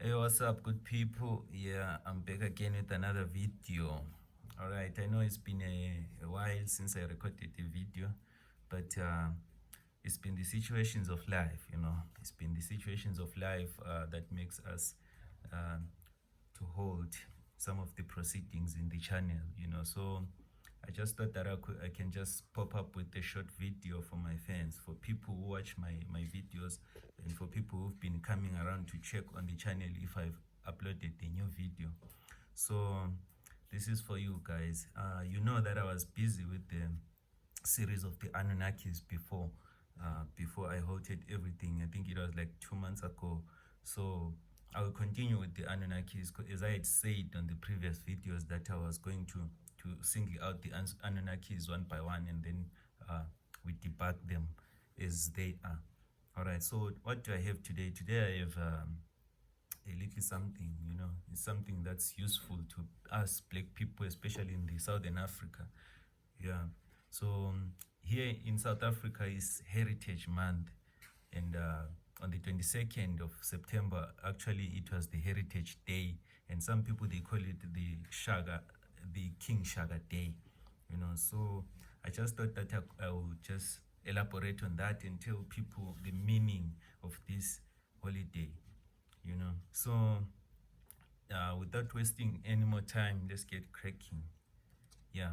Hey, what's up, good people? Yeah, I'm back again with another video. All right, I know it's been a while since I recorded a video, but it's been the situations of life, It's been the situations of life that makes us uh, to hold some of the proceedings in the channel, So I just thought that I can just pop up with a short video for my fans, for people who watch my videos, and for people who've been coming around to check on the channel if I've uploaded a new video. So this is for you guys. You know that I was busy with the series of the Anunnakis before I halted everything. I think it was like 2 months ago. So I will continue with the Anunnakis, as I had said on the previous videos that I was going to single out the Anunnakis one by one, and then we debug them as they are. All right, so what do I have today? Today I have a little something, it's something that's useful to us black people, especially in the Southern Africa. Yeah, so here in South Africa is Heritage Month, and on the 22nd of September, actually it was the Heritage Day, and some people they call it the King Shaka Day, So I just thought that I would just elaborate on that and tell people the meaning of this holiday, So without wasting any more time, let's get cracking. Yeah,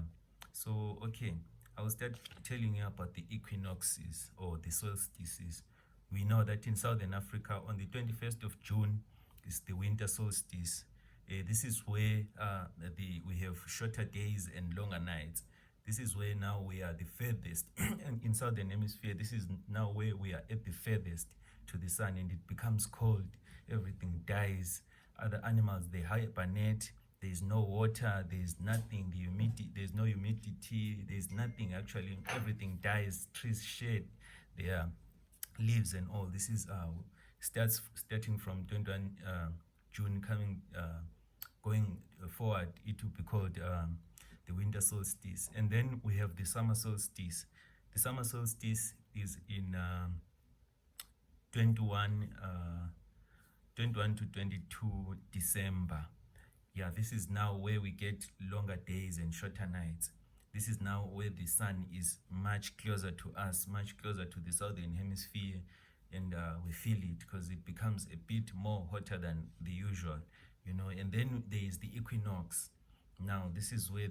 so okay, I will start telling you about the equinoxes or the solstices. We know that in Southern Africa on the 21st of June is the winter solstice. This is where we have shorter days and longer nights. This is where now we are the furthest in Southern Hemisphere. This is now where we are at the furthest to the sun, and it becomes cold. Everything dies. Other animals, they hibernate. There's no water, there's nothing, there's no humidity, there's nothing actually. Everything dies, trees shed their leaves and all. This is starting from 21 June going forward. It will be called the winter solstice, and then we have the summer solstice. The summer solstice is in 21 to 22 December. Yeah, this is now where we get longer days and shorter nights. This is now where the sun is much closer to us, much closer to the Southern Hemisphere, and we feel it because it becomes a bit more hotter than the usual, And then there is the equinox. Now, this is where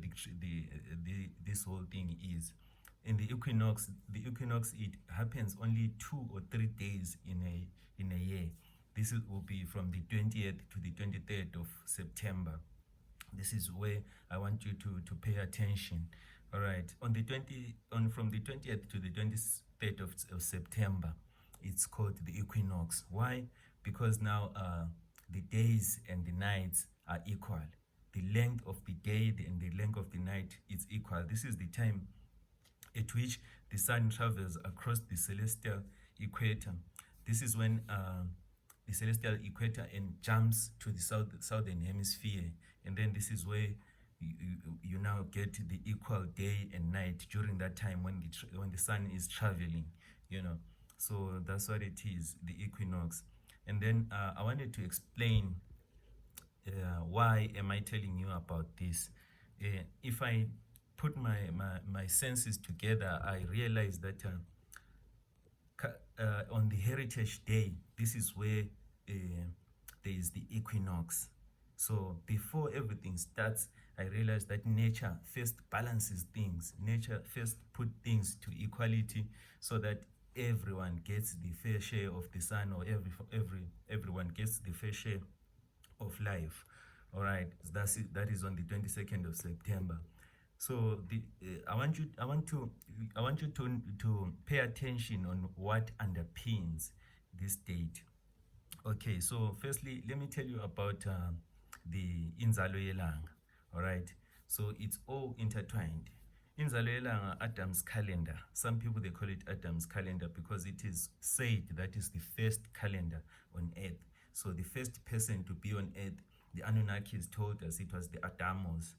this whole thing is. In the equinox, it happens only 2 or 3 days in a year. This will be from the 20th to the 23rd of September. This is where I want you to pay attention. All right. From the 20th to the 23rd of September, it's called the equinox. Why? Because now the days and the nights are equal. The length of the day and the length of the night is equal. This is the time at which the sun travels across the celestial equator. This is when the celestial equator and jumps to the southern hemisphere, and then this is where you now get the equal day and night during that time when the sun is traveling, So that's what it is, the equinox. And then I wanted to explain why am I telling you about this. If I put my senses together, I realize that on the Heritage Day, this is where there is the equinox. So before everything starts, I realized that nature first balances things. Nature first put things to equality so that everyone gets the fair share of the sun, or everyone gets the fair share of life. All right, that is on the 22nd of September. So I want you to pay attention on what underpins this date. Okay, so firstly, let me tell you about the inzalo yelanga. All right, so it's all intertwined. Inzalo yelanga, Adam's calendar. Some people they call it Adam's calendar because it is said that is the first calendar on earth. So the first person to be on earth, the Anunnakis told us it was the Adamos,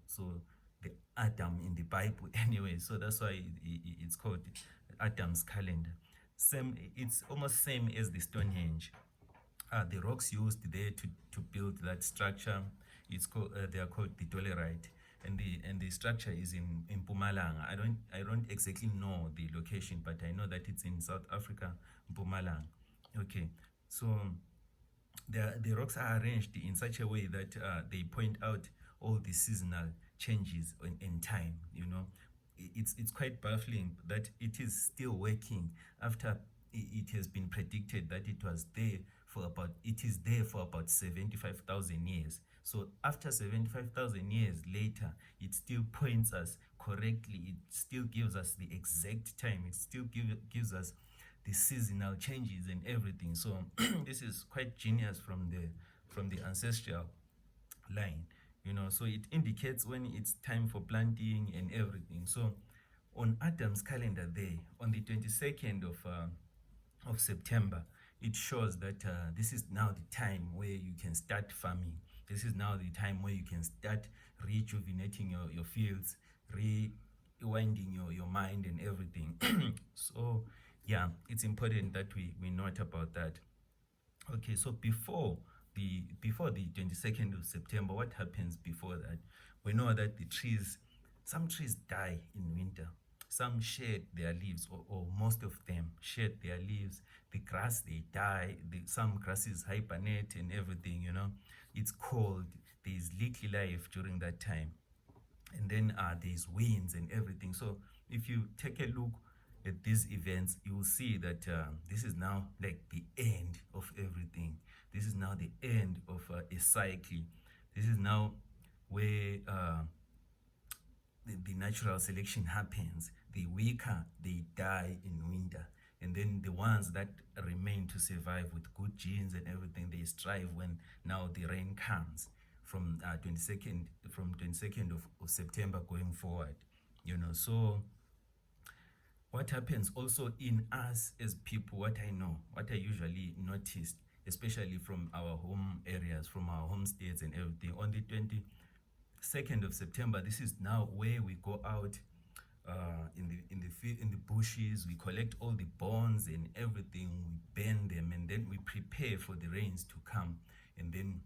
So the Adam in the Bible anyway, so that's why it's called Adam's calendar. It's almost same as the Stonehenge. the rocks used there to build that structure, it's called they are called the dolerite, and the structure is in Mpumalanga. I don't exactly know the location, but I know that it's in South Africa, Mpumalanga. Okay, so the rocks are arranged in such a way that they point out all the seasonal changes in time. It's quite baffling that it is still working after it has been predicted that it is there for about 75,000 years. So after 75,000 years later, it still points us correctly. It still gives us the exact time. It still gives us the seasonal changes and everything. So this is quite genius from the ancestral line. So it indicates when it's time for planting and everything. So on Adam's calendar there, on the 22nd of September, it shows that this is now the time where you can start farming. This is now the time where you can start rejuvenating your fields, rewinding your mind and everything. So yeah, it's important that we note about that. Okay, so before the 22nd of September, what happens before that? We know that some trees die in winter. Some shed their leaves, or most of them shed their leaves. The grass, they die. Some grasses hibernate and everything. It's cold. There's little life during that time. And then there's winds and everything. So if you take a look at these events, you will see that this is now like the end of everything. This is now the end of a cycle. This is now where the natural selection happens. The weaker, they die in winter, and then the ones that remain to survive with good genes and everything, they strive when now the rain comes from 22nd of September going forward. So what happens also in us as people, what I usually noticed, especially from our home areas, from our home states and everything, on the 22nd of September, this is now where we go out in the bushes. We collect all the bones and everything, we burn them, and then we prepare for the rains to come, and then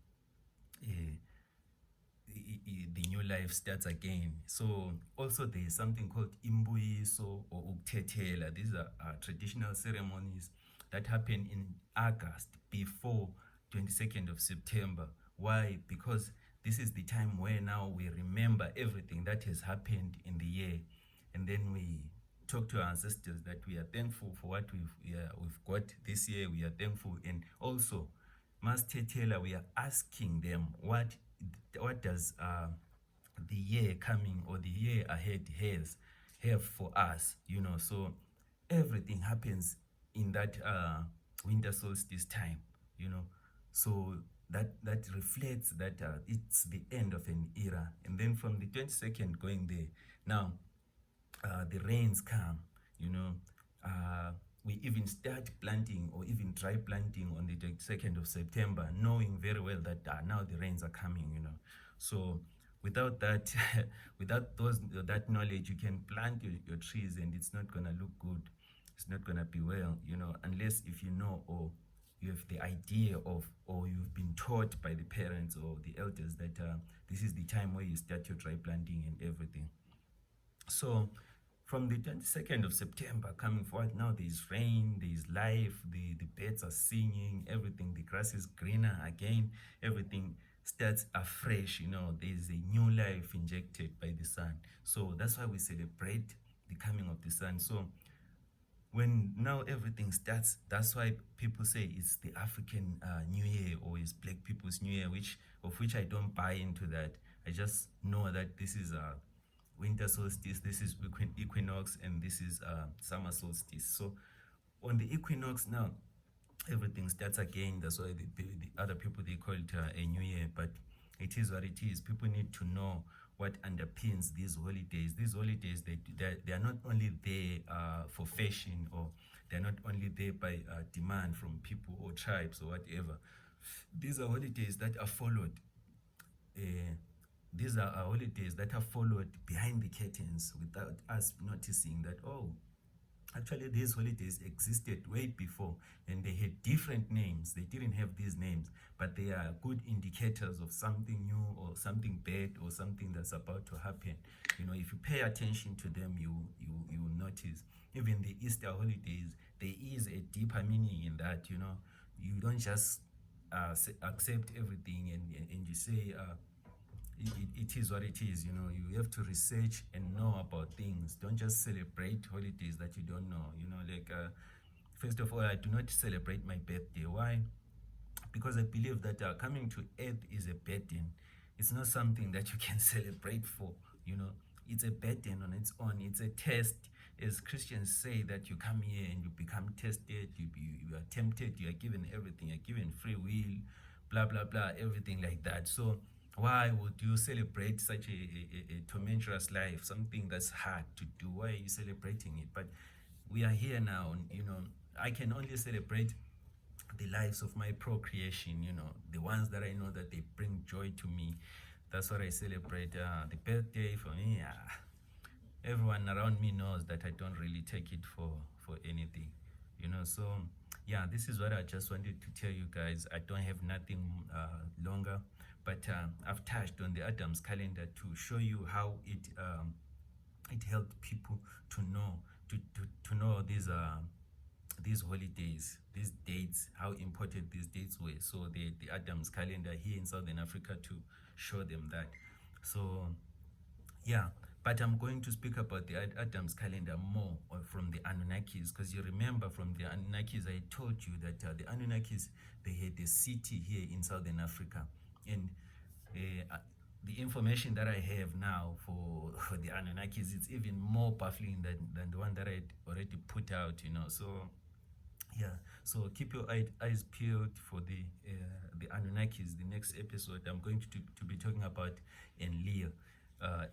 the new life starts again. So also there is something called imbuyiso or ukthethela. These are traditional ceremonies that happen in August before 22nd of September. Why? Because this is the time where now we remember everything that has happened in the year, and then we talk to our ancestors that we are thankful for what we've got this year. We are thankful, and also Mastetela, we are asking them what does the year coming or the year ahead have for us. So everything happens in that winter solstice time. So that reflects that it's the end of an era. And then from the 22nd going there, now the rains come. We even start planting or even try planting on the 22nd of September, knowing very well that now the rains are coming. So without that without that knowledge, you can plant your trees and it's not gonna look good. It's not gonna be well, unless if you know, or you have the idea of, or you've been taught by the parents or the elders that this is the time where you start your dry planting and everything. So from the 22nd of September coming forward, now there's rain, there's life, the birds are singing, everything, the grass is greener again, everything starts afresh. There's a new life injected by the sun. So that's why we celebrate the coming of the sun. So when now everything starts, that's why people say it's the African New Year, or it's Black people's New Year, of which I don't buy into that. I just know that this is winter solstice, this is equinox, and this is summer solstice. So on the equinox now, everything starts again. That's why the other people, they call it a new year, but it is what it is. People need to know what underpins these holidays. These holidays, they are not only there for fashion, or they're not only there by demand from people or tribes or whatever. These are holidays that are followed. These are holidays that are followed behind the curtains without us noticing that, Actually, these holidays existed way before, and they had different names. They didn't have these names, but they are good indicators of something new or something bad or something that's about to happen. You know, if you pay attention to them, you will notice. Even the Easter holidays, there is a deeper meaning in that. You know, you don't just accept everything and you say it is what it is. You know, you have to research and know about things. Don't just celebrate holidays that you don't know. You know, like first of all, I do not celebrate my birthday. Why? Because I believe that coming to earth is a burden. It's not something that you can celebrate for. You know, it's a burden on its own. It's a test. As Christians say, that you come here and you become tested, you are tempted, you are given everything, you're given free will, blah blah blah, everything like that. So why would you celebrate such a tormentorous life, something that's hard to do? Why are you celebrating it? But we are here now. You know, I can only celebrate the lives of my procreation, you know, the ones that I know that they bring joy to me. That's what I celebrate. The birthday for me, everyone around me knows that I don't really take it for anything, you know. So yeah, this is what I just wanted to tell you guys. I don't have nothing longer, but I've touched on the Adam's calendar to show you how it helped people to know to know these holidays, these dates, how important these dates were. So the Adam's calendar here in Southern Africa to show them that. So yeah, but I'm going to speak about the Adam's calendar more from the Anunnakis, because you remember from the Anunnakis, I told you that the Anunnakis, they had a city here in Southern Africa, and the information that I have now for the Anunnakis, it's even more baffling than the one that I already put out, you know. So yeah, so keep your eyes peeled for the Anunnakis. The next episode, I'm going to be talking about Enlil,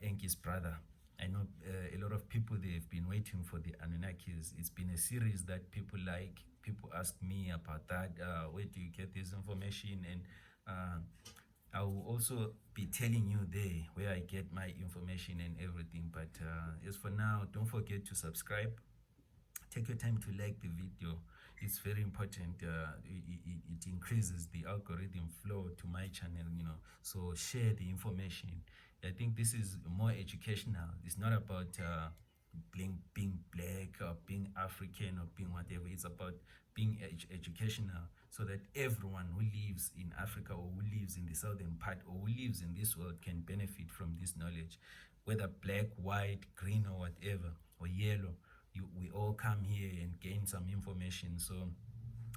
Enki's brother. I know a lot of people, they've been waiting for the Anunnakis. It's been a series that people like. People ask me about that. Where do you get this information? And I will also be telling you there where I get my information and everything. But as for now, don't forget to subscribe. Take your time to like the video. It's very important. It increases the algorithm flow to my channel, you know. So share the information. I think this is more educational. It's not about being black or being African or being whatever. It's about being educational, so that everyone who lives in Africa or who lives in the southern part or who lives in this world can benefit from this knowledge, whether black, white, green, or whatever, or yellow. We all come here and gain some information. So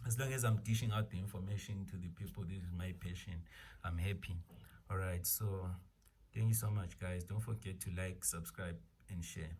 as long as I'm dishing out the information to the people, this is my passion. I'm happy. All right, so thank you so much, guys. Don't forget to like, subscribe, and share.